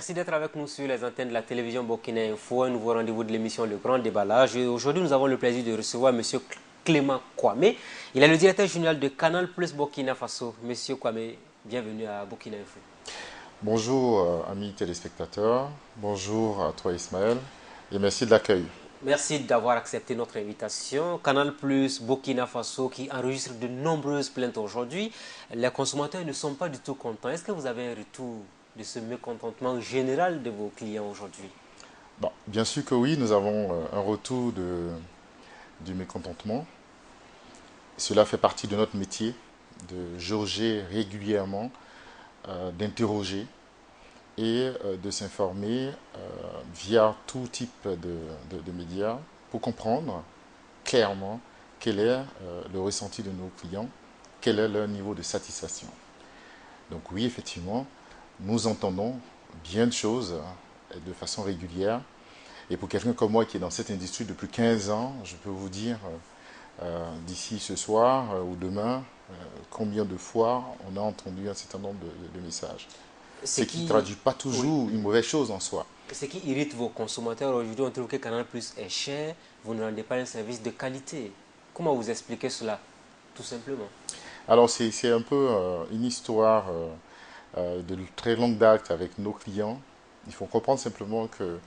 Merci d'être avec nous sur les antennes de la télévision Burkina Info, un nouveau rendez-vous de l'émission Le Grand Déballage. Aujourd'hui, nous avons le plaisir de recevoir M. Clément Kwame. Il est le directeur général de Canal Plus Burkina Faso. Monsieur Kwame, bienvenue à Burkina Info. Bonjour amis téléspectateurs, bonjour à toi Ismaël et merci de l'accueil. Merci d'avoir accepté notre invitation. Canal Plus Burkina Faso qui enregistre de nombreuses plaintes aujourd'hui. Les consommateurs ne sont pas du tout contents. Est-ce que vous avez un retour de ce mécontentement général de vos clients aujourd'hui? Bon, bien sûr que oui, nous avons un retour du mécontentement. Cela fait partie de notre métier, de jauger régulièrement, d'interroger et de s'informer via tout type de médias pour comprendre clairement quel est le ressenti de nos clients, quel est leur niveau de satisfaction. Donc oui, effectivement, nous entendons bien de choses de façon régulière. Et pour quelqu'un comme moi qui est dans cette industrie depuis 15 ans, je peux vous dire d'ici ce soir ou demain, combien de fois on a entendu un certain nombre de messages. Ce qui ne traduit pas toujours une mauvaise chose en soi. Ce qui irrite vos consommateurs aujourd'hui, on trouve que Canal Plus est cher, vous ne rendez pas un service de qualité. Comment vous expliquez cela, tout simplement? Alors c'est un peu une histoire de très longue date avec nos clients. Il faut comprendre simplement que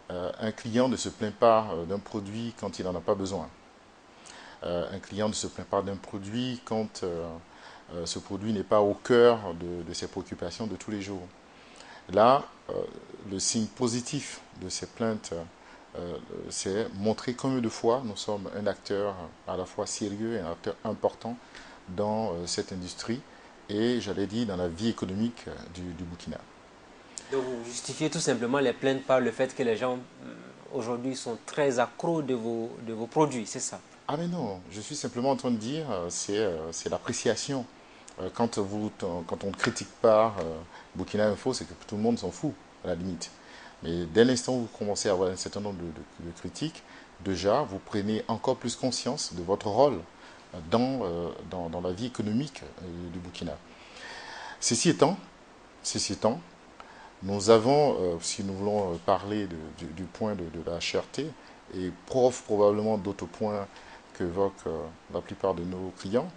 un client ne se plaint pas d'un produit quand il n'en a pas besoin. Un client ne se plaint pas d'un produit quand ce produit n'est pas au cœur de ses préoccupations de tous les jours. Là, le signe positif de ces plaintes, c'est montrer combien de fois nous sommes un acteur à la fois sérieux et un acteur important dans cette industrie et, j'allais dire, dans la vie économique du Burkina. Donc vous justifiez tout simplement les plaintes par le fait que les gens aujourd'hui sont très accros de vos produits, c'est ça? Ah mais non, je suis simplement en train de dire, c'est l'appréciation. Quand on ne critique pas Burkina Info, c'est que tout le monde s'en fout, à la limite. Mais dès l'instant où vous commencez à avoir un certain nombre de critiques, déjà, vous prenez encore plus conscience de votre rôle dans la vie économique du Burkina. Ceci étant, ceci étant, nous avons, si nous voulons parler du point de la cherté, et probablement d'autres points qu'évoquent la plupart de nos clients,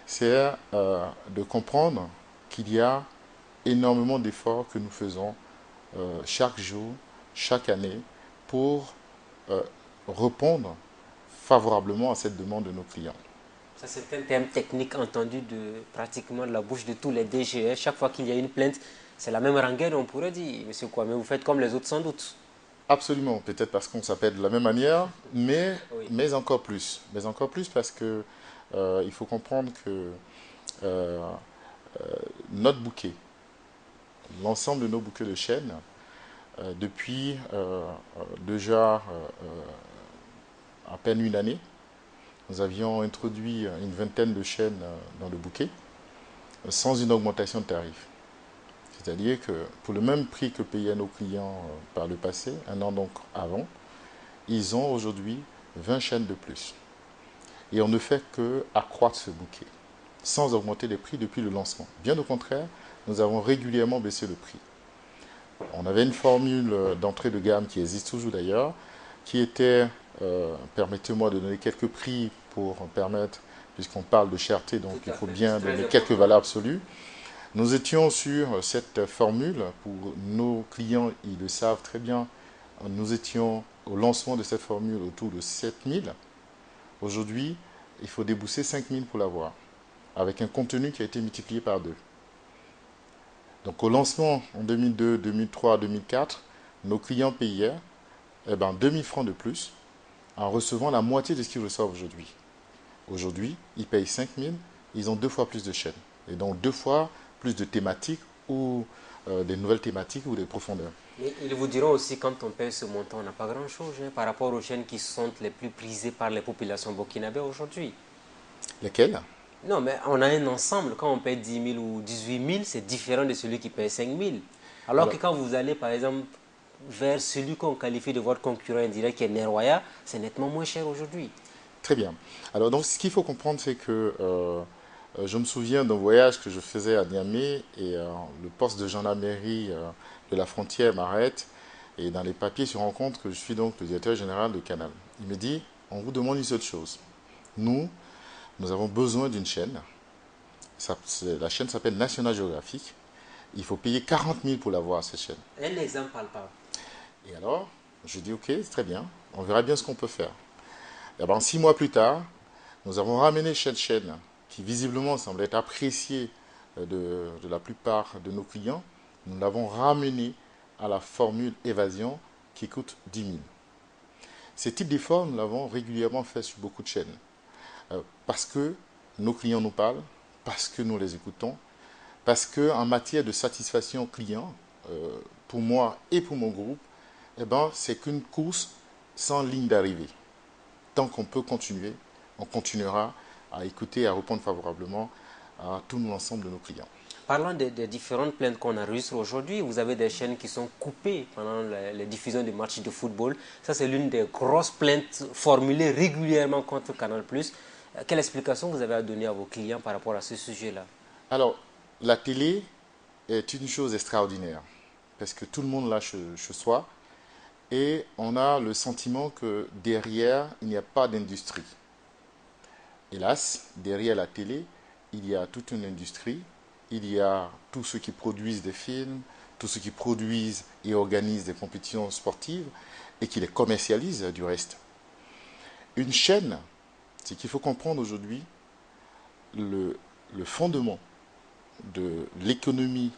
c'est de comprendre qu'il y a énormément d'efforts que nous faisons chaque jour, chaque année, pour répondre favorablement à cette demande de nos clients. Ça, c'est un terme technique entendu de pratiquement de la bouche de tous les DGS. Chaque fois qu'il y a une plainte, c'est la même rengaine, on pourrait dire, monsieur Kwame, vous faites comme les autres sans doute. Absolument, peut-être parce qu'on s'appelle de la même manière, Oui. mais encore plus. Mais encore plus parce que il faut comprendre que euh, notre bouquet, l'ensemble de nos bouquets de chêne, depuis déjà à peine une année, nous avions introduit une vingtaine de chênes dans le bouquet sans une augmentation de tarif. C'est-à-dire que pour le même prix que payaient nos clients par le passé, un an donc avant, ils ont aujourd'hui 20 chênes de plus. Et on ne fait que accroître ce bouquet, sans augmenter les prix depuis le lancement. Bien au contraire, nous avons régulièrement baissé le prix. On avait une formule d'entrée de gamme qui existe toujours d'ailleurs, qui était, permettez-moi de donner quelques prix pour permettre, puisqu'on parle de cherté, donc il faut bien donner quelques valeurs absolues. Nous étions sur cette formule, pour nos clients, ils le savent très bien, nous étions au lancement de cette formule autour de 7000. Aujourd'hui, il faut débourser 5000 pour l'avoir, avec un contenu qui a été multiplié par 2. Donc au lancement en 2002, 2003, 2004, nos clients payaient 2000 francs de plus en recevant la moitié de ce qu'ils reçoivent aujourd'hui. Aujourd'hui, ils payent 5000, ils ont 2 fois plus de chaînes. Et donc 2 fois plus de thématiques ou des nouvelles thématiques ou des profondeurs. Mais ils vous diront aussi, quand on paye ce montant, on n'a pas grand-chose par rapport aux chaînes qui sont les plus prisées par les populations burkinabées aujourd'hui. Lesquels? Non, mais on a un ensemble. Quand on paye 10 000 ou 18 000, c'est différent de celui qui paye 5 000. Alors que Alors, quand vous allez, par exemple, vers celui qu'on qualifie de votre concurrent indirect, qui est Neroya, c'est nettement moins cher aujourd'hui. très bien. Alors donc ce qu'il faut comprendre, c'est que Je me souviens d'un voyage que je faisais à Niamey et le poste de gendarmerie de la frontière m'arrête et dans les papiers se rend compte que je suis donc le directeur général de Canal. Il me dit, on vous demande une seule chose. Nous, nous avons besoin d'une chaîne. La chaîne s'appelle National Geographic. Il faut payer 40 000 pour l'avoir, cette chaîne. Un exemple palpable. Et alors, je dis, ok, c'est très bien. On verra bien ce qu'on peut faire. Et ben, 6 mois plus tard, nous avons ramené cette chaîne qui visiblement semble être appréciée de la plupart de nos clients. Nous l'avons ramenée à la formule évasion qui coûte 10 000. Ce type d'effort, nous l'avons régulièrement fait sur beaucoup de chaînes. Parce que nos clients nous parlent, parce que nous les écoutons, parce qu'en matière de satisfaction client, pour moi et pour mon groupe, eh ben, c'est qu'une course sans ligne d'arrivée. Tant qu'on peut continuer, on continuera à écouter et à répondre favorablement à tout l'ensemble de nos clients. Parlant des différentes plaintes qu'on enregistre aujourd'hui, vous avez des chaînes qui sont coupées pendant les diffusions de matchs de football. Ça, c'est l'une des grosses plaintes formulées régulièrement contre Canal+. Quelle explication vous avez à donner à vos clients par rapport à ce sujet-là? Alors, la télé est une chose extraordinaire parce que tout le monde l'a chez soi et on a le sentiment que derrière, il n'y a pas d'industrie. Hélas, derrière la télé, il y a toute une industrie. Il y a tous ceux qui produisent des films, tous ceux qui produisent et organisent des compétitions sportives et qui les commercialisent du reste. Une chaîne, c'est qu'il faut comprendre aujourd'hui le fondement de l'économie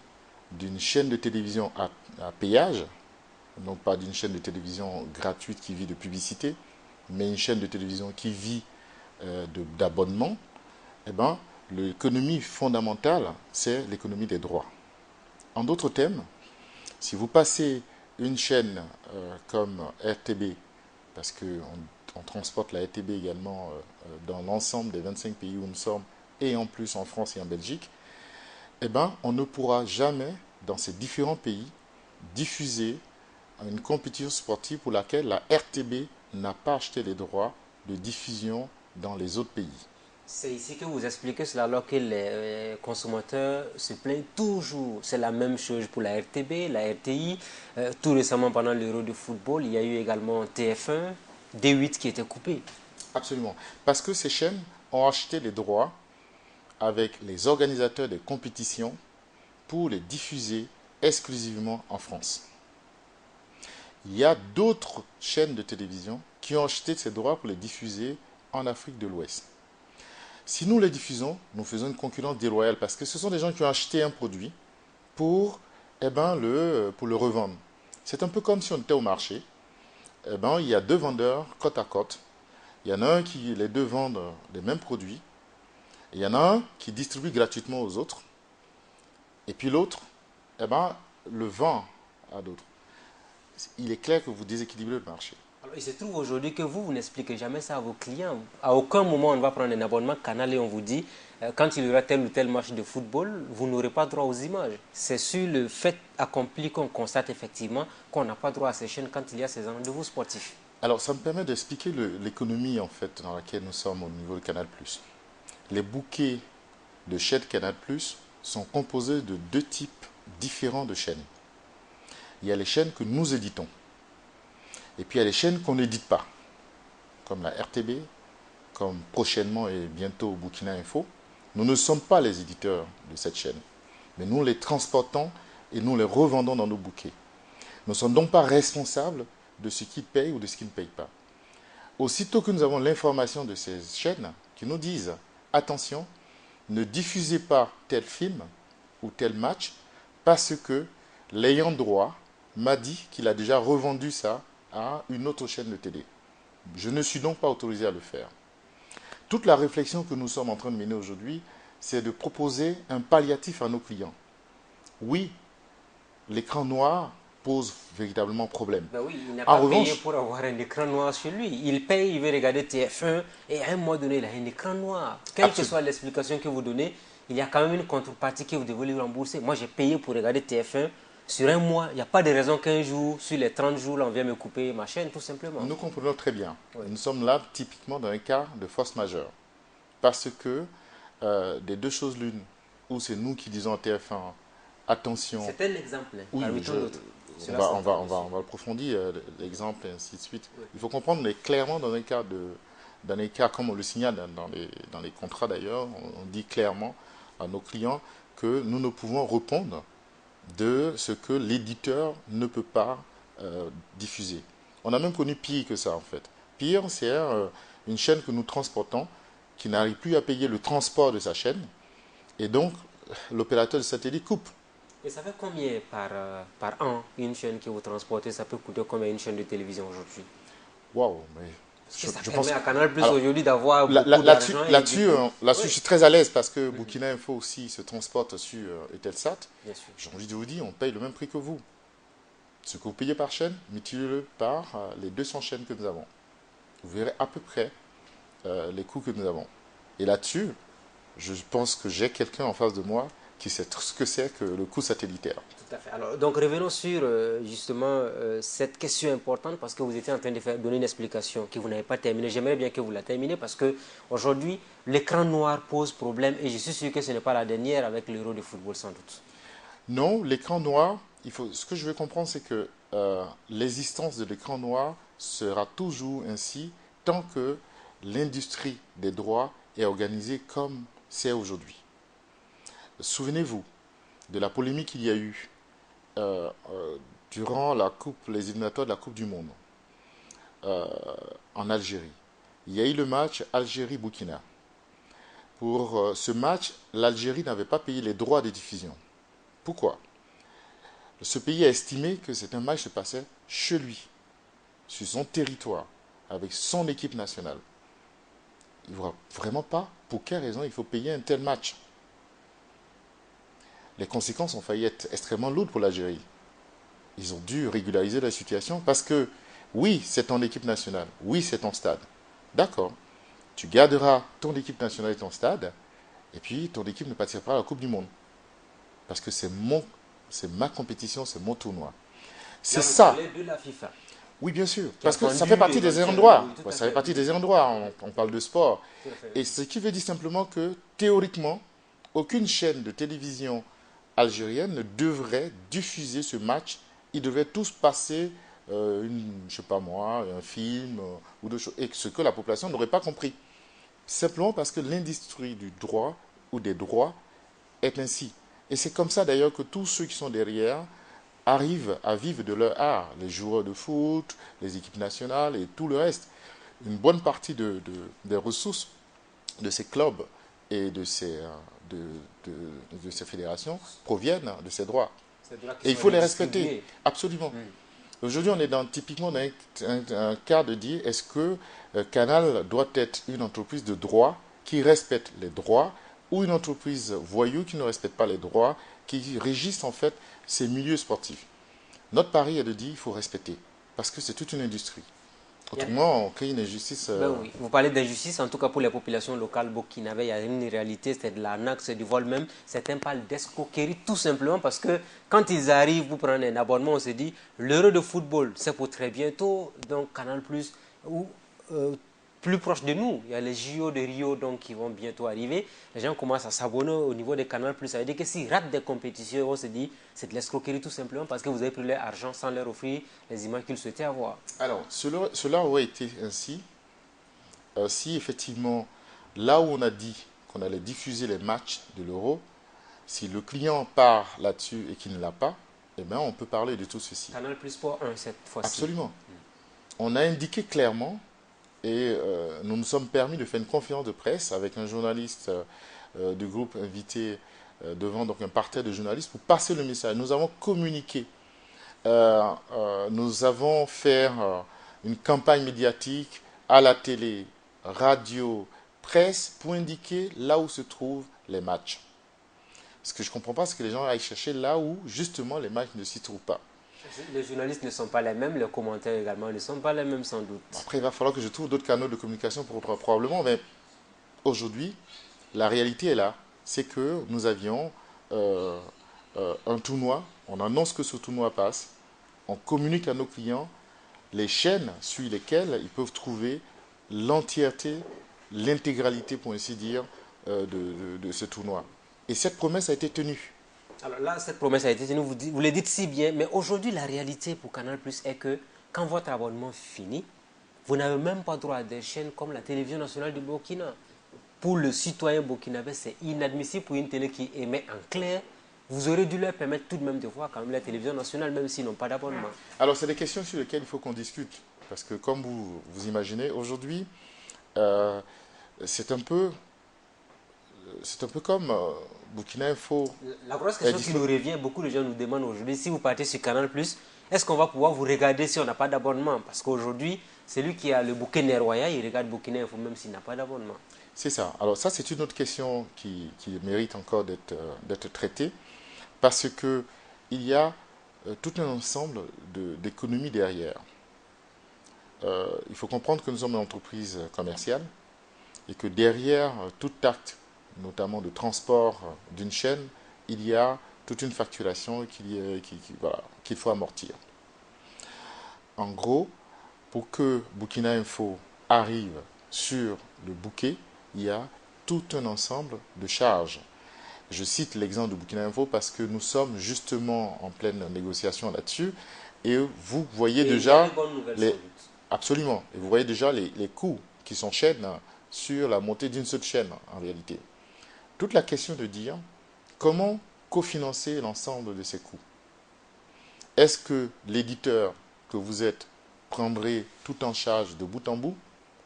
d'une chaîne de télévision à péage, non pas d'une chaîne de télévision gratuite qui vit de publicité, mais une chaîne de télévision qui vit d'abonnement, eh ben, l'économie fondamentale, c'est l'économie des droits. En d'autres termes, si vous passez une chaîne comme RTB, parce qu'on transporte la RTB également dans l'ensemble des 25 pays où nous sommes, et en plus en France et en Belgique, eh ben, on ne pourra jamais, dans ces différents pays, diffuser une compétition sportive pour laquelle la RTB n'a pas acheté les droits de diffusion dans les autres pays. C'est ici que vous expliquez cela alors que les consommateurs se plaignent toujours. C'est la même chose pour la RTB, la RTI. Tout récemment, pendant l'Euro de football, il y a eu également TF1, D8 qui était coupé. Absolument. Parce que ces chaînes ont acheté les droits avec les organisateurs des compétitions pour les diffuser exclusivement en France. Il y a d'autres chaînes de télévision qui ont acheté ces droits pour les diffuser en Afrique de l'Ouest. Si nous les diffusons, nous faisons une concurrence déloyale parce que ce sont des gens qui ont acheté un produit pour, pour le revendre. C'est un peu comme si on était au marché. Il y a deux vendeurs côte à côte. Il y en a un qui, les deux vendent les mêmes produits. Il y en a un qui distribue gratuitement aux autres. Et puis l'autre, le vend à d'autres. Il est clair que vous déséquilibrez le marché. Alors, il se trouve aujourd'hui que vous n'expliquez jamais ça à vos clients. À aucun moment, on va prendre un abonnement Canal et on vous dit, quand il y aura tel ou tel match de football, vous n'aurez pas droit aux images. C'est sur le fait accompli qu'on constate effectivement qu'on n'a pas droit à ces chaînes quand il y a ces rendez-vous sportifs. Alors, ça me permet d'expliquer l'économie en fait dans laquelle nous sommes au niveau de Canal+. Les bouquets de chaînes Canal+ sont composés de deux types différents de chaînes. Il y a les chaînes que nous éditons. Et puis il y a les chaînes qu'on n'édite pas, comme la RTB, comme prochainement et bientôt Burkina Info. Nous ne sommes pas les éditeurs de cette chaîne, mais nous les transportons et nous les revendons dans nos bouquets. Nous ne sommes donc pas responsables de ce qu'ils payent ou de ce qu'ils ne payent pas. Aussitôt que nous avons l'information de ces chaînes qui nous disent « Attention, ne diffusez pas tel film ou tel match parce que l'ayant droit m'a dit qu'il a déjà revendu ça à une autre chaîne de télé. Je ne suis donc pas autorisé à le faire. » Toute la réflexion que nous sommes en train de mener aujourd'hui, c'est de proposer un palliatif à nos clients. Oui, l'écran noir pose véritablement problème. Ben oui, il n'a pas payé pour avoir un écran noir chez lui. Il paye, il veut regarder TF1 et à un moment donné, il a un écran noir. Quelle que soit l'explication que vous donnez, il y a quand même une contrepartie que vous devez lui rembourser. Moi, j'ai payé pour regarder TF1 sur un mois. Il n'y a pas de raison qu'un jour, sur les 30 jours, là, on vient me couper ma chaîne, tout simplement. Nous comprenons très bien. Oui. Nous sommes là typiquement dans un cas de force majeure. Parce que des deux choses l'une, ou c'est nous qui disons à TF1, attention, C'est un exemple, oui, parmi tant d'autres. on Cela va, s'entend aussi. on va approfondir l'exemple et ainsi de suite. Oui. Il faut comprendre, mais clairement, dans les cas comme on le signale dans les contrats d'ailleurs, on dit clairement à nos clients que nous ne pouvons répondre de ce que l'éditeur ne peut pas diffuser. On a même connu pire que ça en fait. Pire, c'est une chaîne que nous transportons qui n'arrive plus à payer le transport de sa chaîne et donc l'opérateur de satellite coupe. Et ça fait combien par an une chaîne que vous transportez? Ça peut coûter combien une chaîne de télévision aujourd'hui? Waouh, mais Est-ce que ça je permet pense. à Canal Plus Alors, aujourd'hui d'avoir beaucoup là-dessus, d'argent et du là-dessus, coup... là-dessus, Oui, je suis très à l'aise parce que Burkina Info aussi se transporte sur Eutelsat. bien sûr. J'ai envie de vous dire, on paye le même prix que vous. Ce que vous payez par chaîne, multipliez-le par les 200 chaînes que nous avons. Vous verrez à peu près les coûts que nous avons. Et là-dessus, je pense que j'ai quelqu'un en face de moi qui sait tout ce que c'est que le coût satellitaire. Tout à fait. Alors, donc revenons sur justement cette question importante parce que vous étiez en train de donner une explication que vous n'avez pas terminée. J'aimerais bien que vous la terminiez parce que aujourd'hui, l'écran noir pose problème et je suis sûr que ce n'est pas la dernière avec l'Euro de football sans doute. Non, l'écran noir, ce que je veux comprendre, c'est que l'existence de l'écran noir sera toujours ainsi tant que l'industrie des droits est organisée comme c'est aujourd'hui. Souvenez-vous de la polémique qu'il y a eu durant les éliminatoires de la Coupe du Monde euh, en Algérie. Il y a eu le match Algérie-Burkina. Pour ce match, l'Algérie n'avait pas payé les droits de diffusion. Pourquoi? Ce pays a estimé que c'est un match qui se passait chez lui, sur son territoire, avec son équipe nationale. Il ne voit vraiment pas pour quelle raison il faut payer un tel match. Les conséquences ont failli être extrêmement lourdes pour l'Algérie. Ils ont dû régulariser la situation parce que, oui, c'est ton équipe nationale, oui, c'est ton stade. D'accord, tu garderas ton équipe nationale et ton stade, et puis ton équipe ne partira pas à la Coupe du Monde. Parce que c'est ma compétition, c'est mon tournoi. Là, C'est vous ça. parlez de la FIFA Oui, bien sûr. qui a Parce que ça vendu fait partie des ayants éventuellement, droit. oui, tout Ouais, à ça fait fait, partie oui. des ayants droit. On parle de sport. Tout à fait, Et oui. ce qui veut dire simplement que, théoriquement, aucune chaîne de télévision algérienne ne devrait diffuser ce match. Ils devraient tous passer, je sais pas moi, un film ou d'autres choses. Et ce que la population n'aurait pas compris. Simplement parce que l'industrie du droit ou des droits est ainsi. Et c'est comme ça d'ailleurs que tous ceux qui sont derrière arrivent à vivre de leur art. Les joueurs de foot, les équipes nationales et tout le reste. Une bonne partie des ressources de ces clubs et de, de ces fédérations proviennent de ces droits. C'est de là qu'ils Et il sont faut les respecter, redistribués. absolument. Aujourd'hui, on est typiquement dans un cas de dire est-ce que Canal doit être une entreprise de droit qui respecte les droits ou une entreprise voyou qui ne respecte pas les droits, qui régissent en fait ces milieux sportifs. Notre pari est de dire il faut respecter parce que c'est toute une industrie. Autrement, on crée une injustice. Ben oui, vous parlez d'injustice, en tout cas pour les populations locales burkinabées, il y a une réalité, c'est de l'arnaque, c'est du vol même. Certains parlent d'escroquerie tout simplement parce que quand ils arrivent pour prendre un abonnement, on se dit l'euro de football, c'est pour très bientôt, donc Canal Plus ou plus proche de nous, il y a les JO de Rio donc, qui vont bientôt arriver. Les gens commencent à s'abonner au niveau des Canal Plus. Ça veut dire que s'ils ratent des compétitions, on se dit c'est de l'escroquerie tout simplement parce que vous avez pris leur argent sans leur offrir les images qu'ils souhaitaient avoir. Alors, cela aurait été ainsi si effectivement, là où on a dit qu'on allait diffuser les matchs de l'Euro, si le client part là-dessus et qu'il ne l'a pas, eh bien, on peut parler de tout ceci. Canal Plus Sport 1 cette fois-ci. Absolument. On a indiqué clairement et nous nous sommes permis de faire une conférence de presse avec un journaliste du groupe invité devant donc un parterre de journalistes pour passer le message. Nous avons communiqué, nous avons fait une campagne médiatique à la télé, radio, presse pour indiquer là où se trouvent les matchs. Ce que je ne comprends pas, c'est que les gens aillent chercher là où justement les matchs ne s'y trouvent pas. Les journalistes ne sont pas les mêmes, les commentaires également ne sont pas les mêmes sans doute. Après, il va falloir que je trouve d'autres canaux de communication probablement, mais aujourd'hui, la réalité est là. C'est que nous avions un tournoi, on annonce que ce tournoi passe, on communique à nos clients les chaînes sur lesquelles ils peuvent trouver l'entièreté, l'intégralité, pour ainsi dire, de ce tournoi. Et cette promesse a été tenue. Alors là, cette promesse a été tenue, vous le dites si bien, mais aujourd'hui, la réalité pour Canal Plus est que quand votre abonnement finit, vous n'avez même pas droit à des chaînes comme la télévision nationale du Burkina. Pour le citoyen burkinabé, c'est inadmissible pour une télé qui émet en clair. Vous aurez dû leur permettre tout de même de voir quand même la télévision nationale, même s'ils n'ont pas d'abonnement. Alors, c'est des questions sur lesquelles il faut qu'on discute. Parce que, comme vous imaginez, aujourd'hui, c'est un peu, c'est un peu comme Burkina Info. La grosse question qui nous revient, beaucoup de gens nous demandent aujourd'hui, si vous partez sur Canal+, est-ce qu'on va pouvoir vous regarder si on n'a pas d'abonnement? Parce qu'aujourd'hui, celui qui a le bouquet Nerwaya, il regarde Burkina Info même s'il n'a pas d'abonnement. C'est ça. Alors ça, c'est une autre question qui mérite encore d'être traitée, parce que il y a tout un ensemble d'économies derrière. Il faut comprendre que nous sommes une entreprise commerciale et que derrière tout acte, notamment de transport d'une chaîne, il y a toute une facturation voilà, qu'il faut amortir. En gros, pour que Burkina Info arrive sur le bouquet, il y a tout un ensemble de charges. Je cite l'exemple de Burkina Info parce que nous sommes justement en pleine négociation là-dessus et vous voyez déjà absolument, et vous voyez déjà les coûts qui s'enchaînent sur la montée d'une seule chaîne en réalité. Toute la question de dire comment cofinancer l'ensemble de ces coûts. Est-ce que l'éditeur que vous êtes prendrait tout en charge de bout en bout,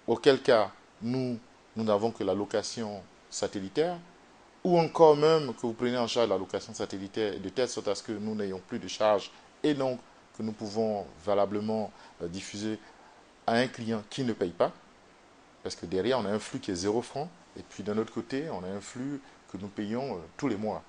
auquel cas nous n'avons que la location satellitaire, ou encore même que vous prenez en charge la location satellitaire de telle sorte à ce que nous n'ayons plus de charges et donc que nous pouvons valablement diffuser à un client qui ne paye pas, parce que derrière on a un flux qui est 0 francs, et puis d'un autre côté on a un flux que nous payons tous les mois.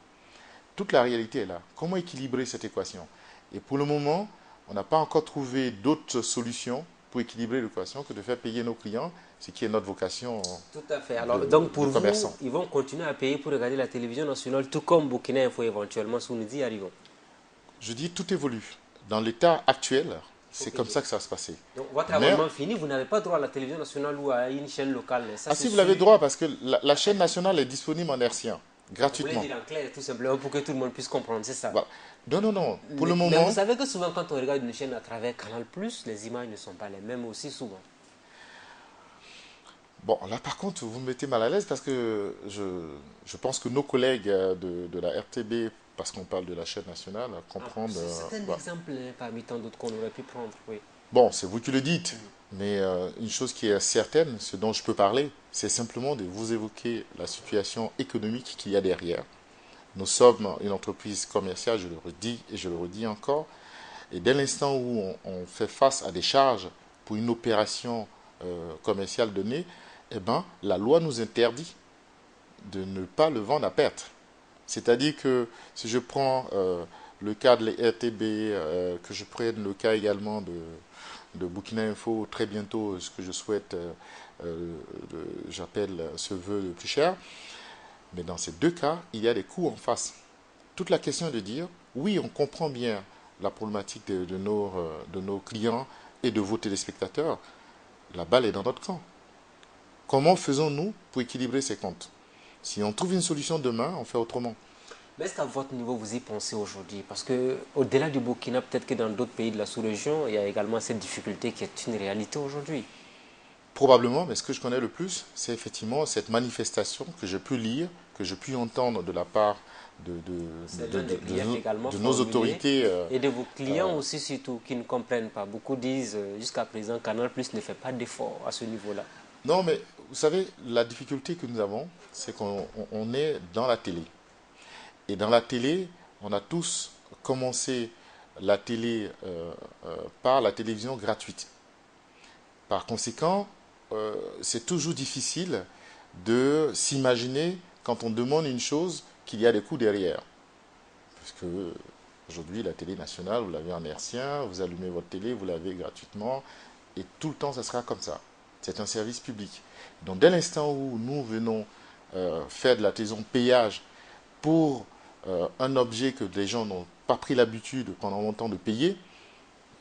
Toute la réalité est là. Comment équilibrer cette équation? Et pour le moment, on n'a pas encore trouvé d'autres solutions pour équilibrer l'équation que de faire payer nos clients, ce qui est notre vocation. Tout à fait. Alors, donc pour vous, ils vont continuer à payer pour regarder la télévision nationale, tout comme Burkina Info éventuellement, si nous y arrivons. Je dis tout évolue. Dans l'état actuel, c'est comme ça que ça va se passer. Donc votre abonnement fini, vous n'avez pas droit à la télévision nationale ou à une chaîne locale. Ça, si, vous l'avez droit parce que la chaîne nationale est disponible en hertzien, gratuitement. Vous voulez dire en clair, tout simplement, pour que tout le monde puisse comprendre, c'est ça? Voilà. Non. Pour le moment... Mais vous savez que souvent, quand on regarde une chaîne à travers Canal+, les images ne sont pas les mêmes aussi souvent. Bon, là par contre, vous me mettez mal à l'aise parce que je pense que nos collègues de la RTB, parce qu'on parle de la chaîne nationale, comprendre... c'est un exemple parmi tant d'autres qu'on aurait pu prendre, oui. Bon, c'est vous qui le dites, mais une chose qui est certaine, ce dont je peux parler, c'est simplement de vous évoquer la situation économique qu'il y a derrière. Nous sommes une entreprise commerciale, je le redis et je le redis encore, et dès l'instant où on fait face à des charges pour une opération commerciale donnée, eh ben, la loi nous interdit de ne pas le vendre à perte. C'est-à-dire que si je prends le cas de l'RTB, que je prenne le cas également de Burkina Info, très bientôt, ce que je souhaite, j'appelle ce vœu le plus cher, mais dans ces deux cas, il y a des coûts en face. Toute la question est de dire, oui, on comprend bien la problématique de nos clients et de vos téléspectateurs. La balle est dans notre camp. Comment faisons-nous pour équilibrer ces comptes? Si on trouve une solution demain, on fait autrement. Mais est-ce qu'à votre niveau, vous y pensez aujourd'hui? Parce qu'au-delà du Burkina, peut-être que dans d'autres pays de la sous-région, il y a également cette difficulté qui est une réalité aujourd'hui. Probablement, mais ce que je connais le plus, c'est effectivement cette manifestation que j'ai pu lire, que j'ai pu entendre de la part de nos autorités. Et de vos clients aussi, surtout, qui ne comprennent pas. Beaucoup disent, jusqu'à présent, Canal+ ne fait pas d'efforts à ce niveau-là. Non, mais vous savez, la difficulté que nous avons, c'est qu'on est dans la télé. Et dans la télé, on a tous commencé la télé par la télévision gratuite. Par conséquent, c'est toujours difficile de s'imaginer, quand on demande une chose, qu'il y a des coûts derrière. Parce que aujourd'hui, la télé nationale, vous l'avez en hertzien, vous allumez votre télé, vous l'avez gratuitement, et tout le temps, ça sera comme ça. C'est un service public. Donc, dès l'instant où nous venons faire de la télévision payage pour un objet que les gens n'ont pas pris l'habitude pendant longtemps de payer,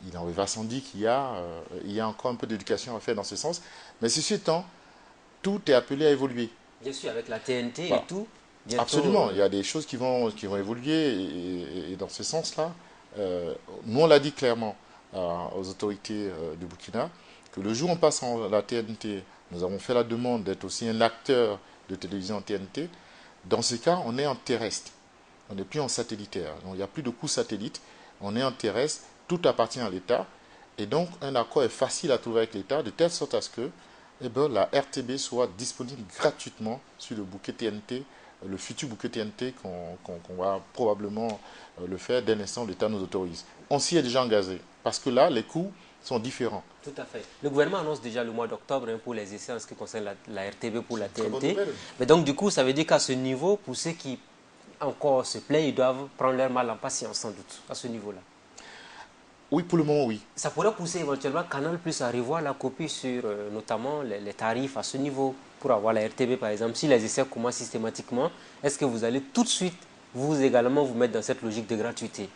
il en va sans dire qu'il y a encore un peu d'éducation à faire dans ce sens. Mais ceci étant, tout est appelé à évoluer. Bien sûr, avec la TNT et Voilà. tout, bientôt. Absolument, il y a des choses qui vont évoluer et dans ce sens-là, nous on l'a dit clairement aux autorités du Burkina que le jour où on passe en la TNT, nous avons fait la demande d'être aussi un acteur de télévision en TNT. Dans ce cas, on est en terrestre, on n'est plus en satellitaire. Donc il n'y a plus de coûts satellites, on est en terrestre, tout appartient à l'État et donc un accord est facile à trouver avec l'État de telle sorte à ce que la RTB soit disponible gratuitement sur le bouquet TNT, le futur bouquet TNT qu'on va probablement le faire dès l'instant où l'État nous autorise. On s'y est déjà engagé, parce que là, les coûts sont différents. Tout à fait. Le gouvernement annonce déjà le mois d'octobre pour les essais en ce qui concerne la RTB pour la Très bonne TNT. nouvelle. Mais donc, du coup, ça veut dire qu'à ce niveau, pour ceux qui encore se plaignent, ils doivent prendre leur mal en patience, sans doute, à ce niveau-là. Oui, pour le moment, oui. Ça pourrait pousser éventuellement Canal Plus à revoir la copie sur notamment les tarifs à ce niveau pour avoir la RTB par exemple. Si les essais commencent systématiquement, est-ce que vous allez tout de suite vous également vous mettre dans cette logique de gratuité?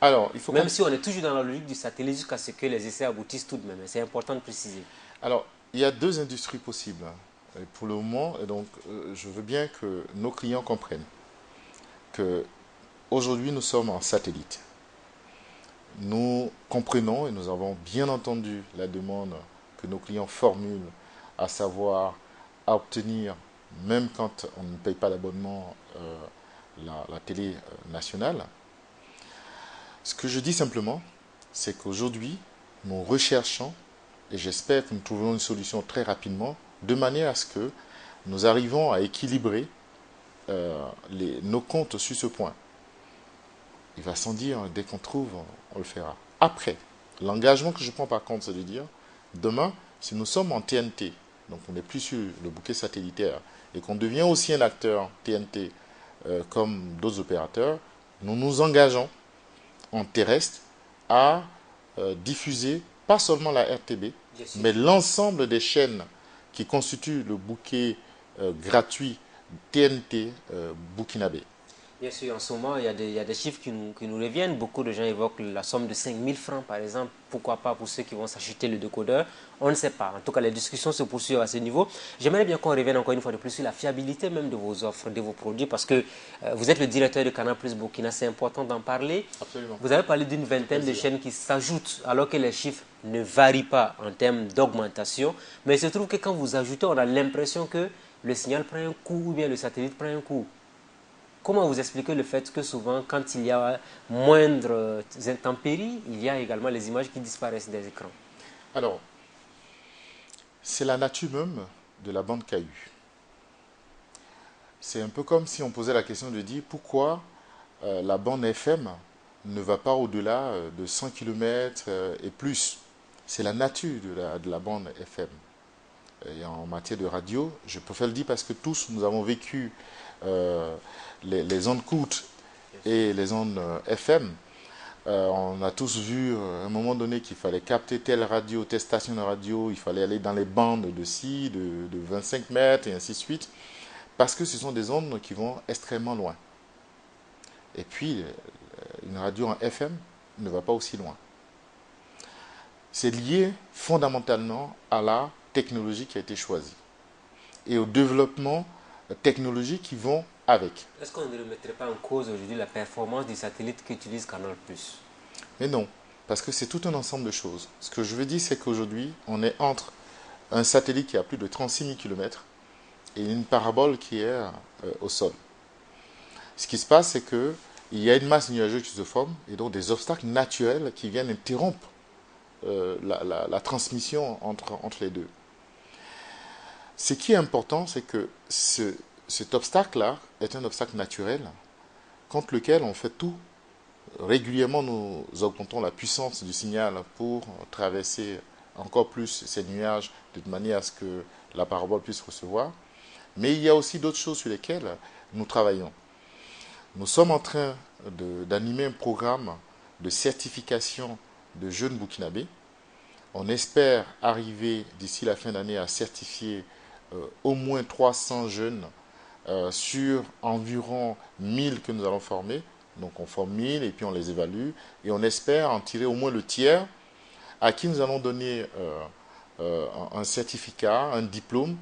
Alors, il faut Même si on est toujours dans la logique du satellite jusqu'à ce que les essais aboutissent tout de même. C'est important de préciser. Alors, il y a deux industries possibles et pour le moment. Et donc, je veux bien que nos clients comprennent que aujourd'hui nous sommes en satellite. Nous comprenons et nous avons bien entendu la demande que nos clients formulent, à savoir à obtenir, même quand on ne paye pas l'abonnement, la télé nationale. Ce que je dis simplement, c'est qu'aujourd'hui, nous recherchons, et j'espère que nous trouverons une solution très rapidement, de manière à ce que nous arrivons à équilibrer nos comptes sur ce point. Il va sans dire, dès qu'on trouve, on le fera. Après, l'engagement que je prends par contre, c'est de dire, demain, si nous sommes en TNT, donc on n'est plus sur le bouquet satellitaire, et qu'on devient aussi un acteur TNT comme d'autres opérateurs, nous nous engageons en terrestre à diffuser pas seulement la RTB, mais l'ensemble des chaînes qui constituent le bouquet gratuit TNT burkinabé. Bien sûr, en ce moment, il y a des chiffres qui nous reviennent. Beaucoup de gens évoquent la somme de 5 000 francs, par exemple. Pourquoi pas pour ceux qui vont s'acheter le décodeur? On ne sait pas. En tout cas, les discussions se poursuivent à ce niveau. J'aimerais bien qu'on revienne encore une fois de plus sur la fiabilité même de vos offres, de vos produits, parce que vous êtes le directeur de Canal Plus Burkina, c'est important d'en parler. Absolument. Vous avez parlé d'une vingtaine de chaînes qui s'ajoutent, alors que les chiffres ne varient pas en termes d'augmentation. Mais il se trouve que quand vous ajoutez, on a l'impression que le signal prend un coup ou bien le satellite prend un coup. Comment vous expliquez le fait que souvent, quand il y a moindre intempéries, il y a également les images qui disparaissent des écrans? Alors, c'est la nature même de la bande KU. C'est un peu comme si on posait la question de dire pourquoi la bande FM ne va pas au-delà de 100 km et plus. C'est la nature de la bande FM. Et en matière de radio, je préfère le dire parce que tous, nous avons vécu les ondes courtes et les ondes FM. On a tous vu à un moment donné qu'il fallait capter telle radio, telle station de radio, il fallait aller dans les bandes de ci, de 25 mètres et ainsi de suite, parce que ce sont des ondes qui vont extrêmement loin. Et puis, une radio en FM ne va pas aussi loin. C'est lié fondamentalement à la technologie qui a été choisie et au développement technologique qui vont avec. Est-ce qu'on ne remettrait pas en cause aujourd'hui la performance du satellite qu'utilise Canal+? Mais non, parce que c'est tout un ensemble de choses. Ce que je veux dire, c'est qu'aujourd'hui, on est entre un satellite qui a plus de 36 000 km et une parabole qui est au sol. Ce qui se passe, c'est qu'il y a une masse nuageuse qui se forme et donc des obstacles naturels qui viennent interrompre la transmission entre les deux. Ce qui est important, c'est que cet obstacle-là est un obstacle naturel contre lequel on fait tout. Régulièrement, nous augmentons la puissance du signal pour traverser encore plus ces nuages de manière à ce que la parabole puisse recevoir. Mais il y a aussi d'autres choses sur lesquelles nous travaillons. Nous sommes en train d'animer un programme de certification de jeunes burkinabés. On espère arriver d'ici la fin d'année à certifier au moins 300 jeunes sur environ 1000 que nous allons former. Donc on forme 1000 et puis on les évalue et on espère en tirer au moins le tiers à qui nous allons donner un certificat, un diplôme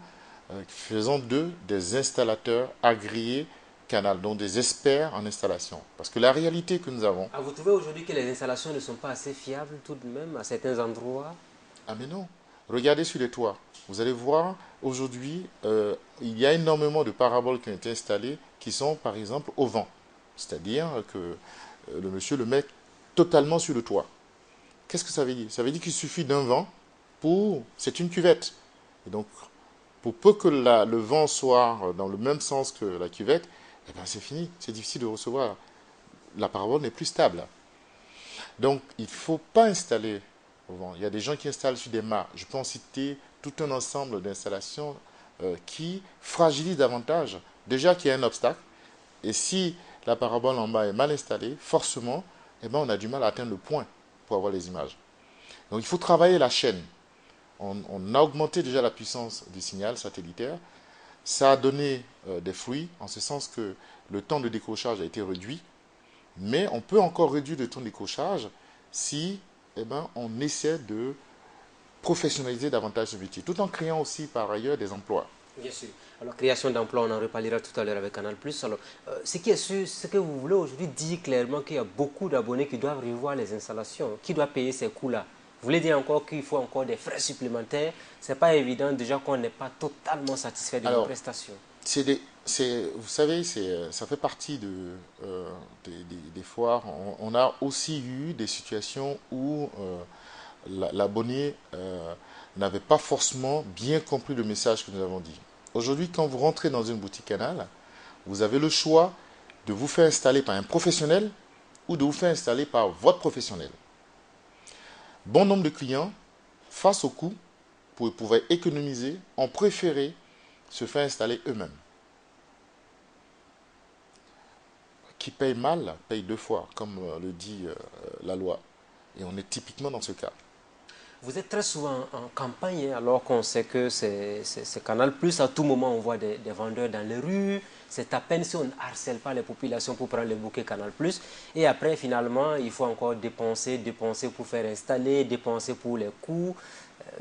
faisons d'eux des installateurs agréés Canal, donc des experts en installation. Parce que la réalité que nous avons... Ah, vous trouvez aujourd'hui que les installations ne sont pas assez fiables tout de même à certains endroits? Ah mais non, regardez sur les toits. Vous allez voir, aujourd'hui, il y a énormément de paraboles qui ont été installées qui sont, par exemple, au vent. C'est-à-dire que le monsieur le met totalement sur le toit. Qu'est-ce que ça veut dire? Ça veut dire qu'il suffit d'un vent pour... C'est une cuvette. Et donc, pour peu que le vent soit dans le même sens que la cuvette, eh ben c'est fini. C'est difficile de recevoir. La parabole n'est plus stable. Donc, il ne faut pas installer au vent. Il y a des gens qui installent sur des mâts. Je peux en citer tout un ensemble d'installations qui fragilisent davantage. Déjà qu'il y a un obstacle. Et si la parabole en bas est mal installée, forcément, eh ben, on a du mal à atteindre le point pour avoir les images. Donc, il faut travailler la chaîne. On a augmenté déjà la puissance du signal satellitaire. Ça a donné des fruits, en ce sens que le temps de décrochage a été réduit. Mais on peut encore réduire le temps de décrochage si on essaie de professionnaliser davantage ce métier, tout en créant aussi par ailleurs des emplois. Bien sûr. Alors, création d'emplois, on en reparlera tout à l'heure avec Canal+. Alors, ce qui est sûr, c'est que vous voulez aujourd'hui dire clairement qu'il y a beaucoup d'abonnés qui doivent revoir les installations. Qui doit payer ces coûts-là? Vous voulez dire encore qu'il faut encore des frais supplémentaires? Ce n'est pas évident déjà qu'on n'est pas totalement satisfait de vos Alors, prestations. vous savez, ça fait partie des foires. On a aussi eu des situations où l'abonné n'avait pas forcément bien compris le message que nous avons dit. Aujourd'hui, quand vous rentrez dans une boutique Canal, vous avez le choix de vous faire installer par un professionnel ou de vous faire installer par votre professionnel. Bon nombre de clients, face au coût, pour pouvoir économiser, ont préféré se faire installer eux-mêmes. Qui paye mal, paye deux fois, comme le dit la loi. Et on est typiquement dans ce cas. Vous êtes très souvent en campagne, hein, alors qu'on sait que c'est Canal+. À tout moment, on voit des vendeurs dans les rues. C'est à peine si on ne harcèle pas les populations pour prendre les bouquets Canal+. Et après, finalement, il faut encore dépenser pour faire installer, dépenser pour les coûts.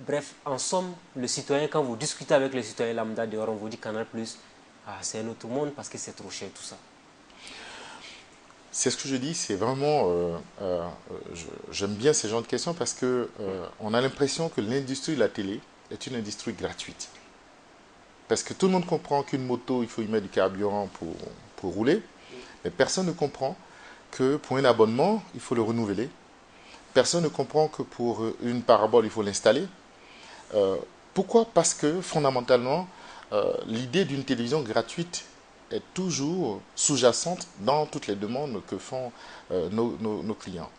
Bref, en somme, le citoyen, quand vous discutez avec les citoyens lambda dehors, on vous dit Canal+, ah, c'est un autre monde parce que c'est trop cher, tout ça. C'est ce que je dis, c'est vraiment... j'aime bien ces genres de questions parce que on a l'impression que l'industrie de la télé est une industrie gratuite. Parce que tout le monde comprend qu'une moto, il faut y mettre du carburant pour rouler. Mais personne ne comprend que pour un abonnement, il faut le renouveler. Personne ne comprend que pour une parabole, il faut l'installer. Pourquoi? Parce que fondamentalement, l'idée d'une télévision gratuite est toujours sous-jacente dans toutes les demandes que font nos clients.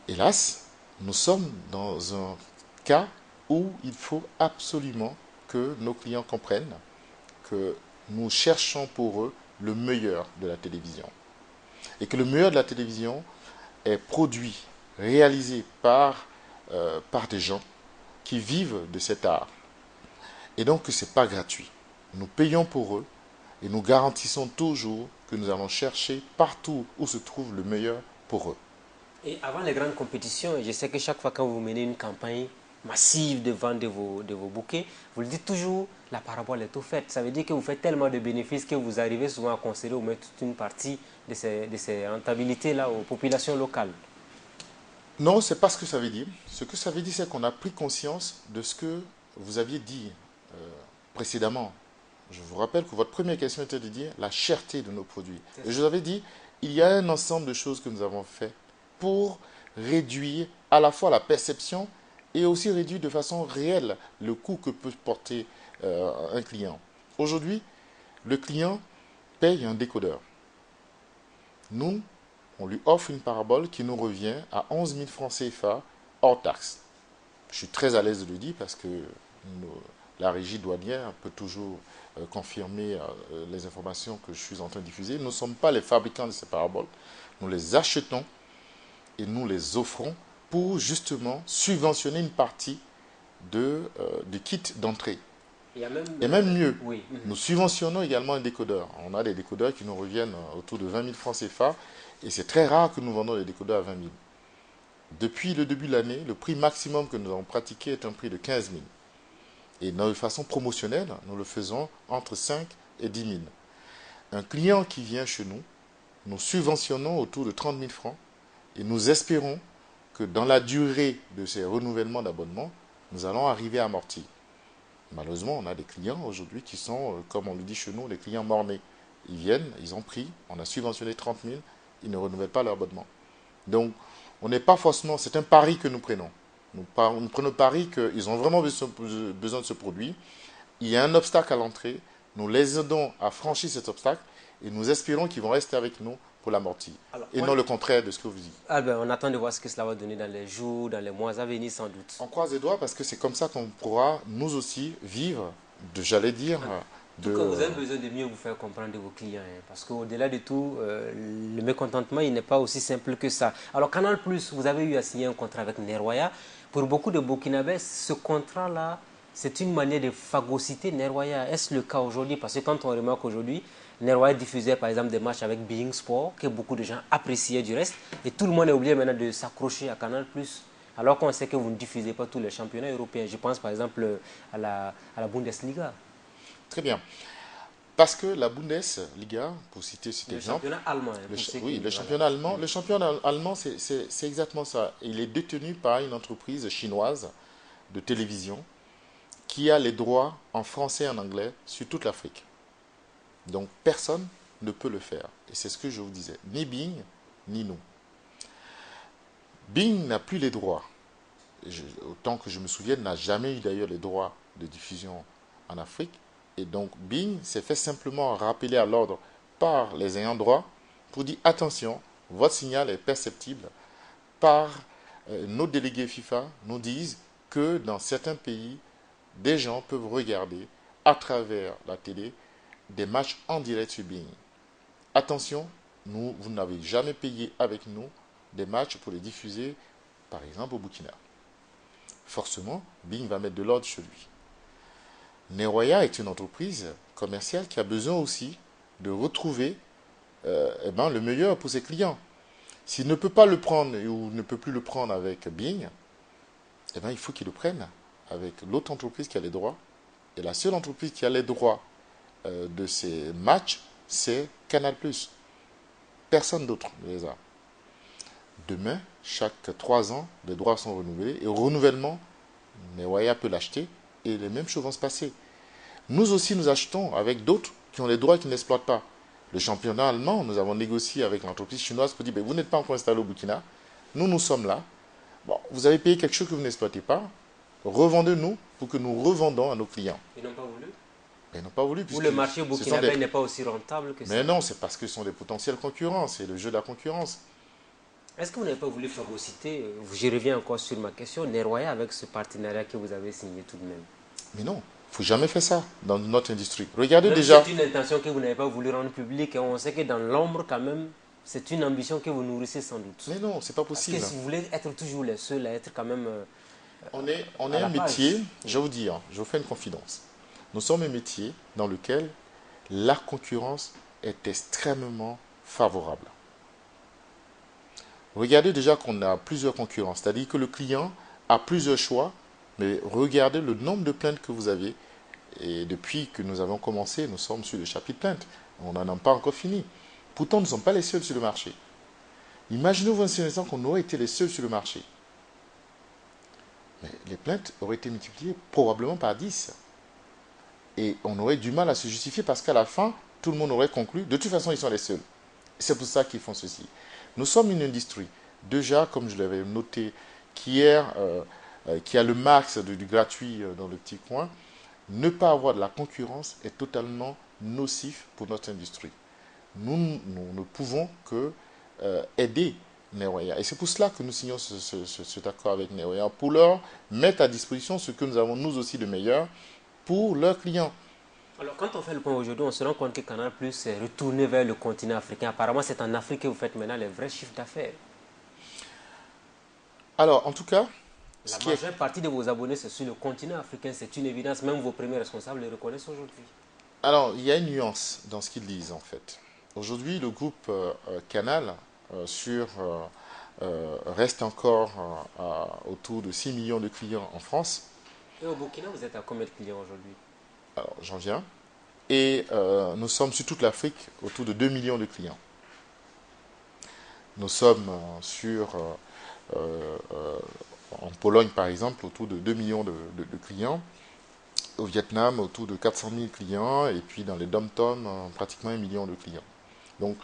Hélas, nous sommes dans un cas où il faut absolument que nos clients comprennent que nous cherchons pour eux le meilleur de la télévision. Et que le meilleur de la télévision est produit, réalisé par des gens qui vivent de cet art. Et donc, ce n'est pas gratuit. Nous payons pour eux et nous garantissons toujours que nous allons chercher partout où se trouve le meilleur pour eux. Et avant les grandes compétitions, je sais que chaque fois que vous menez une campagne massive de vente de vos bouquets, vous le dites toujours, la parabole est tout faite. Ça veut dire que vous faites tellement de bénéfices que vous arrivez souvent à concéder au moins toute une partie de ces rentabilités-là aux populations locales. Non, ce n'est pas ce que ça veut dire. Ce que ça veut dire, c'est qu'on a pris conscience de ce que vous aviez dit précédemment. Je vous rappelle que votre première question était de dire la cherté de nos produits. Et je vous avais dit, il y a un ensemble de choses que nous avons fait pour réduire à la fois la perception et aussi réduire de façon réelle le coût que peut porter un client. Aujourd'hui, le client paye un décodeur. Nous, on lui offre une parabole qui nous revient à 11 000 francs CFA hors taxe. Je suis très à l'aise de le dire parce que la régie douanière peut toujours confirmer les informations que je suis en train de diffuser. Nous ne sommes pas les fabricants de ces paraboles. Nous les achetons et nous les offrons pour justement subventionner une partie du kit d'entrée. Et même mieux, oui. nous subventionnons également un décodeur. On a des décodeurs qui nous reviennent autour de 20 000 francs CFA et c'est très rare que nous vendons des décodeurs à 20 000. Depuis le début de l'année, le prix maximum que nous avons pratiqué est un prix de 15 000. Et de façon promotionnelle, nous le faisons entre 5 et 10 000. Un client qui vient chez nous, nous subventionnons autour de 30 000 francs et nous espérons que dans la durée de ces renouvellements d'abonnement, nous allons arriver à amortir. Malheureusement, on a des clients aujourd'hui qui sont, comme on le dit chez nous, des clients mornés. Ils viennent, ils ont pris, on a subventionné 30 000, ils ne renouvellent pas leur abonnement. Donc, on n'est pas forcément, c'est un pari que nous prenons. Nous prenons le pari qu'ils ont vraiment besoin de ce produit. Il y a un obstacle à l'entrée, nous les aidons à franchir cet obstacle et nous espérons qu'ils vont rester avec nous pour l'amortir. Et non le contraire de ce que vous dites. Albert, on attend de voir ce que cela va donner dans les jours, dans les mois à venir sans doute. On croise les doigts parce que c'est comme ça qu'on pourra, nous aussi, vivre, j'allais dire... Tout cas, vous avez besoin de mieux vous faire comprendre de vos clients. Hein, parce qu'au-delà de tout, le mécontentement, il n'est pas aussi simple que ça. Alors, Canal+, vous avez eu à signer un contrat avec Nerwaya. Pour beaucoup de Burkinabés, ce contrat-là, c'est une manière de phagocyter Nerwaya. Est-ce le cas aujourd'hui? Parce que quand on remarque aujourd'hui, Nerwaya diffusait par exemple des matchs avec Being Sport, que beaucoup de gens appréciaient du reste. Et tout le monde est obligé maintenant de s'accrocher à Canal+. Alors qu'on sait que vous ne diffusez pas tous les championnats européens. Je pense par exemple à la Bundesliga. Très bien. Parce que la Bundesliga, pour citer cet exemple... Championnat allemand. Oui, le championnat allemand. Le championnat allemand, c'est exactement ça. Il est détenu par une entreprise chinoise de télévision qui a les droits en français et en anglais sur toute l'Afrique. Donc, personne ne peut le faire. Et c'est ce que je vous disais. Ni Bing, ni nous. Bing n'a plus les droits. Autant que je me souvienne, n'a jamais eu d'ailleurs les droits de diffusion en Afrique. Et donc, Bing s'est fait simplement rappeler à l'ordre par les ayants droit pour dire attention, votre signal est perceptible par nos délégués FIFA nous disent que dans certains pays, des gens peuvent regarder à travers la télé des matchs en direct sur Bing. Attention, vous n'avez jamais payé avec nous des matchs pour les diffuser, par exemple au Burkina. Forcément, Bing va mettre de l'ordre chez lui. Nerwaya est une entreprise commerciale qui a besoin aussi de retrouver le meilleur pour ses clients. S'il ne peut pas le prendre ou ne peut plus le prendre avec Bing, il faut qu'il le prenne avec l'autre entreprise qui a les droits. Et la seule entreprise qui a les droits de ces matchs, c'est Canal+. Personne d'autre ne les a. Demain, chaque 3 ans, les droits sont renouvelés. Et au renouvellement, Nerwaya peut l'acheter et les mêmes choses vont se passer. Nous aussi, nous achetons avec d'autres qui ont les droits et qui n'exploitent pas. Le championnat allemand, nous avons négocié avec l'entreprise chinoise pour dire, vous n'êtes pas encore installé au Burkina, nous sommes là. Bon, vous avez payé quelque chose que vous n'exploitez pas, revendez-nous pour que nous revendons à nos clients. Ils n'ont pas voulu? Ils n'ont pas voulu. Ou le marché burkinabé n'est pas aussi rentable que ça? Mais non, c'est parce que ce sont des potentiels concurrents, c'est le jeu de la concurrence. Est-ce que vous n'avez pas voulu phagocyter, je reviens encore sur ma question, Nerwaya avec ce partenariat que vous avez signé tout de même? Mais non, il ne faut jamais faire ça dans notre industrie. Regardez même déjà... C'est une intention que vous n'avez pas voulu rendre publique et on sait que dans l'ombre quand même, c'est une ambition que vous nourrissez sans doute. Mais non, c'est pas possible. Parce que si vous voulez être toujours les seuls à être quand même... on est un métier, je vais vous dire, je vous fais une confidence. Nous sommes un métier dans lequel la concurrence est extrêmement favorable. Regardez déjà qu'on a plusieurs concurrents, c'est-à-dire que le client a plusieurs choix, mais regardez le nombre de plaintes que vous avez. Et depuis que nous avons commencé, nous sommes sur le chapitre plaintes. On n'en a pas encore fini. Pourtant, nous ne sommes pas les seuls sur le marché. Imaginez-vous un instant qu'on aurait été les seuls sur le marché. Mais les plaintes auraient été multipliées probablement par 10. Et on aurait du mal à se justifier parce qu'à la fin, tout le monde aurait conclu, de toute façon, ils sont les seuls. C'est pour ça qu'ils font ceci. Nous sommes une industrie, déjà, comme je l'avais noté, qui a le max du gratuit dans le petit coin. Ne pas avoir de la concurrence est totalement nocif pour notre industrie. Nous ne pouvons que aider Nerwaya. Et c'est pour cela que nous signons cet accord avec Nerwaya, pour leur mettre à disposition ce que nous avons nous aussi de meilleur pour leurs clients. Alors, quand on fait le point aujourd'hui, on se rend compte que Canal+ est retourné vers le continent africain. Apparemment, c'est en Afrique que vous faites maintenant les vrais chiffres d'affaires. Alors, en tout cas... La majeure partie de vos abonnés, c'est sur le continent africain. C'est une évidence. Même vos premiers responsables le reconnaissent aujourd'hui. Alors, il y a une nuance dans ce qu'ils disent, en fait. Aujourd'hui, le groupe Canal reste encore autour de 6 millions de clients en France. Et au Burkina, vous êtes à combien de clients aujourd'hui? Alors, j'en viens. Et nous sommes sur toute l'Afrique autour de 2 millions de clients. Nous sommes euh, euh, en Pologne, par exemple, autour de 2 millions de clients. Au Vietnam, autour de 400 000 clients. Et puis dans les dom-tom, pratiquement 1 million de clients. Donc,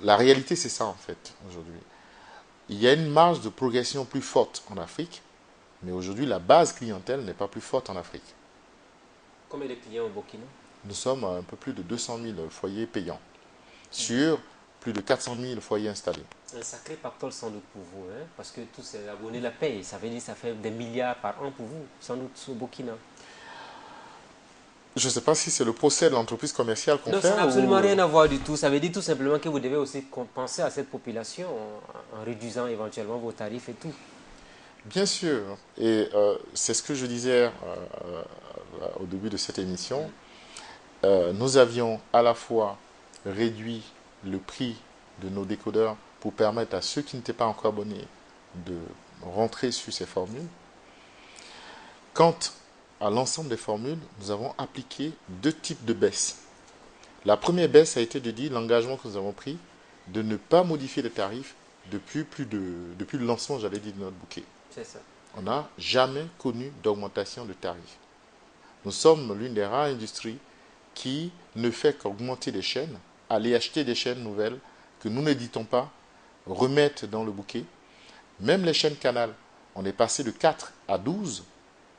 la réalité, c'est ça, en fait, aujourd'hui. Il y a une marge de progression plus forte en Afrique, mais aujourd'hui, la base clientèle n'est pas plus forte en Afrique. Combien de clients au Burkina? Nous sommes à un peu plus de 200 000 foyers payants sur plus de 400 000 foyers installés. Un sacré pactole sans doute pour vous, hein, parce que tous ces abonnés la payent. Ça veut dire que ça fait des milliards par an pour vous, sans doute au Burkina. Je ne sais pas si c'est le procès de l'entreprise commerciale qu'on Non, ça fait n'a ou... absolument rien à voir du tout. Ça veut dire tout simplement que vous devez aussi penser à cette population en réduisant éventuellement vos tarifs et tout. Bien sûr. Et c'est ce que je disais au début de cette émission. Nous avions à la fois réduit le prix de nos décodeurs pour permettre à ceux qui n'étaient pas encore abonnés de rentrer sur ces formules. Quant à l'ensemble des formules, nous avons appliqué deux types de baisses. La première baisse a été de dire l'engagement que nous avons pris de ne pas modifier les tarifs depuis le lancement, j'allais dire, de notre bouquet. C'est ça. On n'a jamais connu d'augmentation de tarifs. Nous sommes l'une des rares industries qui ne fait qu'augmenter les chaînes, aller acheter des chaînes nouvelles que nous n'éditons pas, remettre dans le bouquet. Même les chaînes Canal, on est passé de 4 à 12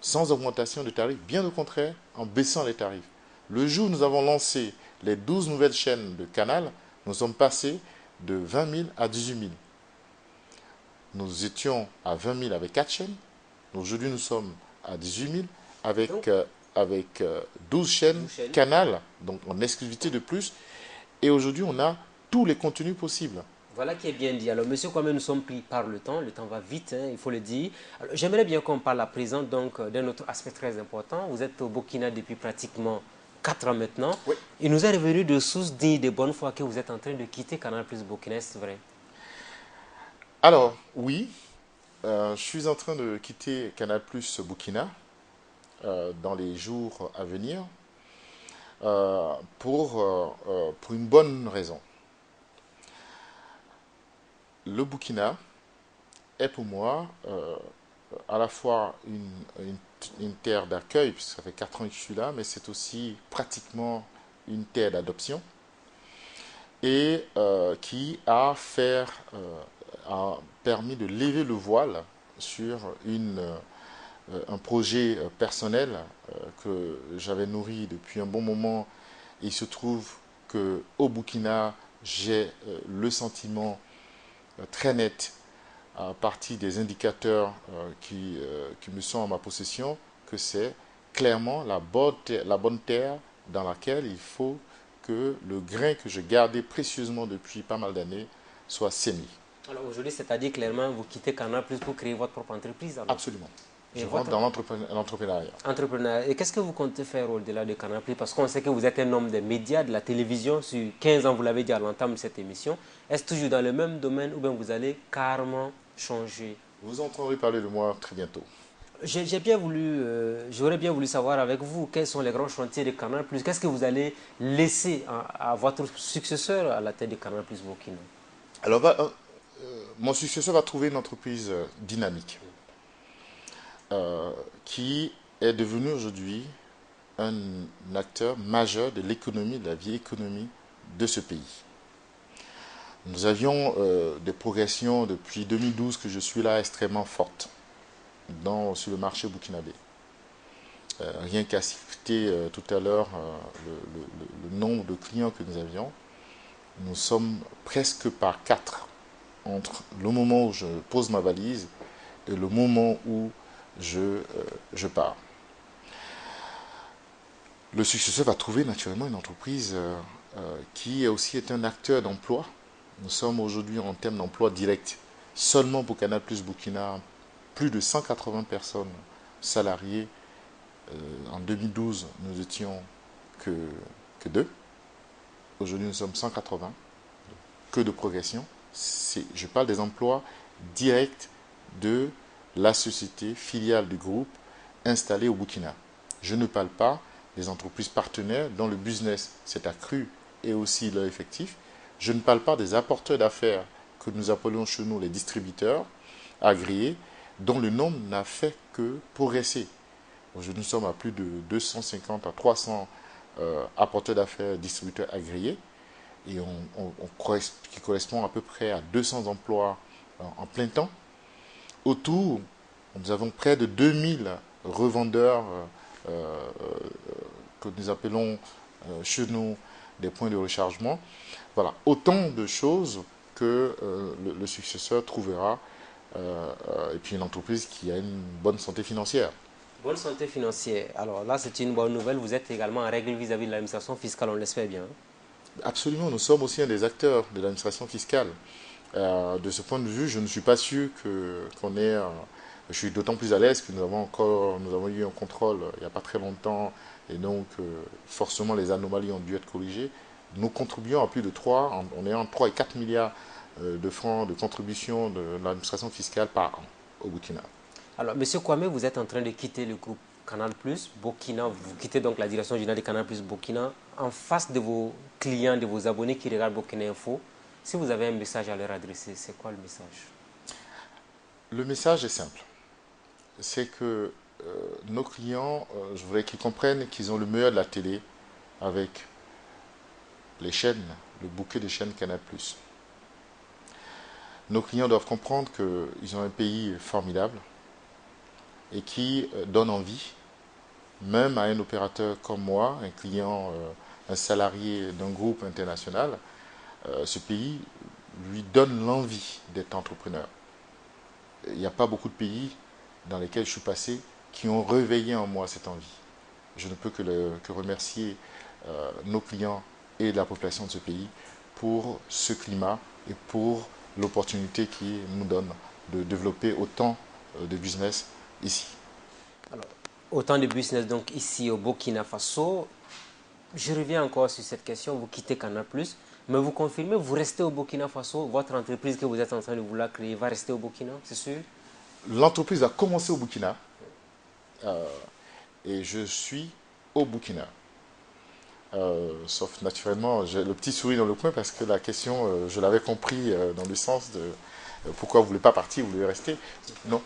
sans augmentation de tarifs, bien au contraire, en baissant les tarifs. Le jour où nous avons lancé les 12 nouvelles chaînes de Canal, nous sommes passés de 20 000 à 18 000. Nous étions à 20 000 avec 4 chaînes. Aujourd'hui, nous sommes à 18 000 avec 12 chaînes 12 chaînes. Canal, donc en exclusivité de plus. Et aujourd'hui, on a tous les contenus possibles. Voilà qui est bien dit. Alors, monsieur, comme nous sommes pris par le temps va vite, hein, il faut le dire. J'aimerais bien qu'on parle à présent d'un autre aspect très important. Vous êtes au Burkina depuis pratiquement 4 ans maintenant. Oui. Il nous est revenu de sources dignes de bonne foi que vous êtes en train de quitter Canal Plus Burkina, est-ce vrai? Alors, oui, je suis en train de quitter Canal Plus Burkina dans les jours à venir euh, pour une bonne raison. Le Burkina est pour moi à la fois une terre d'accueil, puisque ça fait 4 ans que je suis là, mais c'est aussi pratiquement une terre d'adoption et a permis de lever le voile sur un projet personnel que j'avais nourri depuis un bon moment. Il se trouve qu'au Burkina, j'ai le sentiment très net à partir des indicateurs qui me sont à ma possession que c'est clairement la bonne terre dans laquelle il faut que le grain que je gardais précieusement depuis pas mal d'années soit sémé. Alors aujourd'hui, c'est-à-dire clairement, vous quittez Canal Plus pour créer votre propre entreprise alors. Absolument. Et Je rentre votre dans l'entrepreneuriat. entrepreneur. Et qu'est-ce que vous comptez faire au-delà de Canal Plus? Parce qu'on sait que vous êtes un homme des médias, de la télévision, sur 15 ans, vous l'avez dit à l'entame de cette émission. Est-ce toujours dans le même domaine ou bien vous allez carrément changer? Vous entendrez parler de moi très bientôt. J'aurais bien voulu savoir avec vous quels sont les grands chantiers de Canal Plus. Qu'est-ce que vous allez laisser à votre successeur à la tête de Canal Plus Burkina? Alors, mon successeur va trouver une entreprise dynamique qui est devenue aujourd'hui un acteur majeur de l'économie, de la vie économique de ce pays. Nous avions des progressions depuis 2012 que je suis là extrêmement fortes sur le marché burkinabé. Rien qu'à citer tout à l'heure le nombre de clients que nous avions, nous sommes presque par 4 entre le moment où je pose ma valise et le moment où je pars. Le successeur va trouver naturellement une entreprise qui aussi est un acteur d'emploi. Nous sommes aujourd'hui en termes d'emploi direct, seulement pour Canal Plus Burkina, plus de 180 personnes salariées. En 2012, nous étions que 2. Aujourd'hui, nous sommes 180. Que de progression. Je parle des emplois directs de la société filiale du groupe installées au Burkina. Je ne parle pas des entreprises partenaires dont le business s'est accru et aussi leur effectif. Je ne parle pas des apporteurs d'affaires que nous appelons chez nous les distributeurs agréés, dont le nombre n'a fait que progresser. Nous sommes à plus de 250 à 300 apporteurs d'affaires distributeurs agréés et qui correspond à peu près à 200 emplois en plein temps. Autour, nous avons près de 2000 revendeurs que nous appelons chez nous des points de rechargement. Voilà, autant de choses que le successeur trouvera et puis une entreprise qui a une bonne santé financière. Bonne santé financière. Alors là, c'est une bonne nouvelle. Vous êtes également en règle vis-à-vis de l'administration fiscale, on l'espère bien. Absolument, nous sommes aussi un des acteurs de l'administration fiscale. De ce point de vue, je ne suis pas sûr qu'on ait... je suis d'autant plus à l'aise que nous avons eu un contrôle il n'y a pas très longtemps et donc forcément les anomalies ont dû être corrigées. Nous contribuons à plus de 3, on est en 3 et 4 milliards de francs de contribution de l'administration fiscale par an au Burkina. Alors, Monsieur Kwame, vous êtes en train de quitter le groupe Canal+, Burkina, vous quittez donc la direction générale de Canal+, Burkina, en face de vos clients, de vos abonnés qui regardent Burkina Info. Si vous avez un message à leur adresser, c'est quoi le message? Le message est simple. C'est que nos clients, je voudrais qu'ils comprennent qu'ils ont le meilleur de la télé avec les chaînes, le bouquet de chaînes Canal+. Nos clients doivent comprendre qu'ils ont un pays formidable et qui donne envie, même à un opérateur comme moi, un client, un salarié d'un groupe international, ce pays lui donne l'envie d'être entrepreneur. Il n'y a pas beaucoup de pays dans lesquels je suis passé qui ont réveillé en moi cette envie. Je ne peux que remercier nos clients et la population de ce pays pour ce climat et pour l'opportunité qu'ils nous donnent de développer autant de business ici. Alors, autant de business donc ici au Burkina Faso. Je reviens encore sur cette question. Vous quittez Canal+, mais vous confirmez, vous restez au Burkina Faso. Votre entreprise que vous êtes en train de vouloir créer va rester au Burkina, c'est sûr? L'entreprise a commencé au Burkina et je suis au Burkina. Sauf naturellement, j'ai le petit sourire dans le coin parce que la question, je l'avais compris dans le sens de pourquoi vous ne voulez pas partir, vous voulez rester. Non,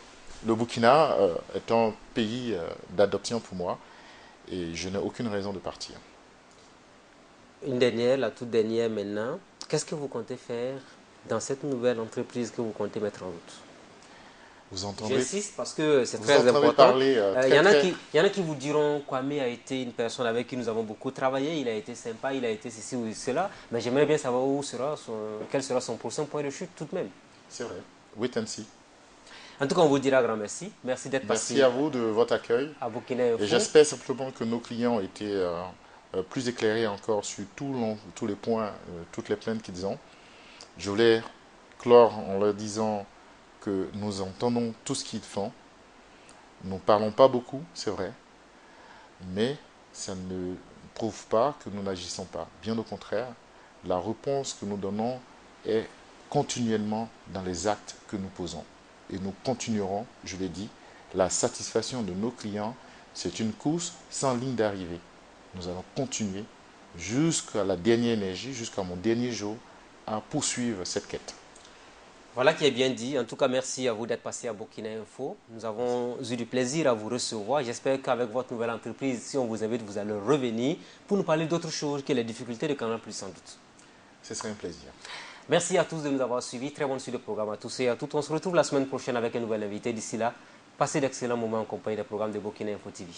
le Burkina est un pays d'adoption pour moi et je n'ai aucune raison de partir. Une dernière, la toute dernière maintenant. Qu'est-ce que vous comptez faire dans cette nouvelle entreprise que vous comptez mettre en route? Vous entendez? J'insiste parce que c'est très important. Parler, y en a qui vous diront Kwame a été une personne avec qui nous avons beaucoup travaillé, il a été sympa, il a été ceci ou cela, mais j'aimerais bien savoir quel sera son prochain point de chute tout de même. C'est vrai. Wait and see. En tout cas, on vous dira un grand merci. Merci d'être passé. Merci à vous de votre accueil. À Burkina Info. Et j'espère simplement que nos clients ont été plus éclairés encore sur tous les points, toutes les plaintes qu'ils ont. Je voulais clore en leur disant que nous entendons tout ce qu'ils font. Nous ne parlons pas beaucoup, c'est vrai, mais ça ne prouve pas que nous n'agissons pas. Bien au contraire, la réponse que nous donnons est continuellement dans les actes que nous posons. Et nous continuerons, je l'ai dit, la satisfaction de nos clients, c'est une course sans ligne d'arrivée. Nous allons continuer jusqu'à la dernière énergie, jusqu'à mon dernier jour, à poursuivre cette quête. Voilà qui est bien dit. En tout cas, merci à vous d'être passé à Burkina Info. Nous avons eu du plaisir à vous recevoir. J'espère qu'avec votre nouvelle entreprise, si on vous invite, vous allez revenir pour nous parler d'autre chose que les difficultés de Canal+, sans doute. Ce serait un plaisir. Merci à tous de nous avoir suivis. Très bonne suite de programme à tous et à toutes. On se retrouve la semaine prochaine avec un nouvel invité. D'ici là, passez d'excellents moments en compagnie des programmes de Burkina Info TV.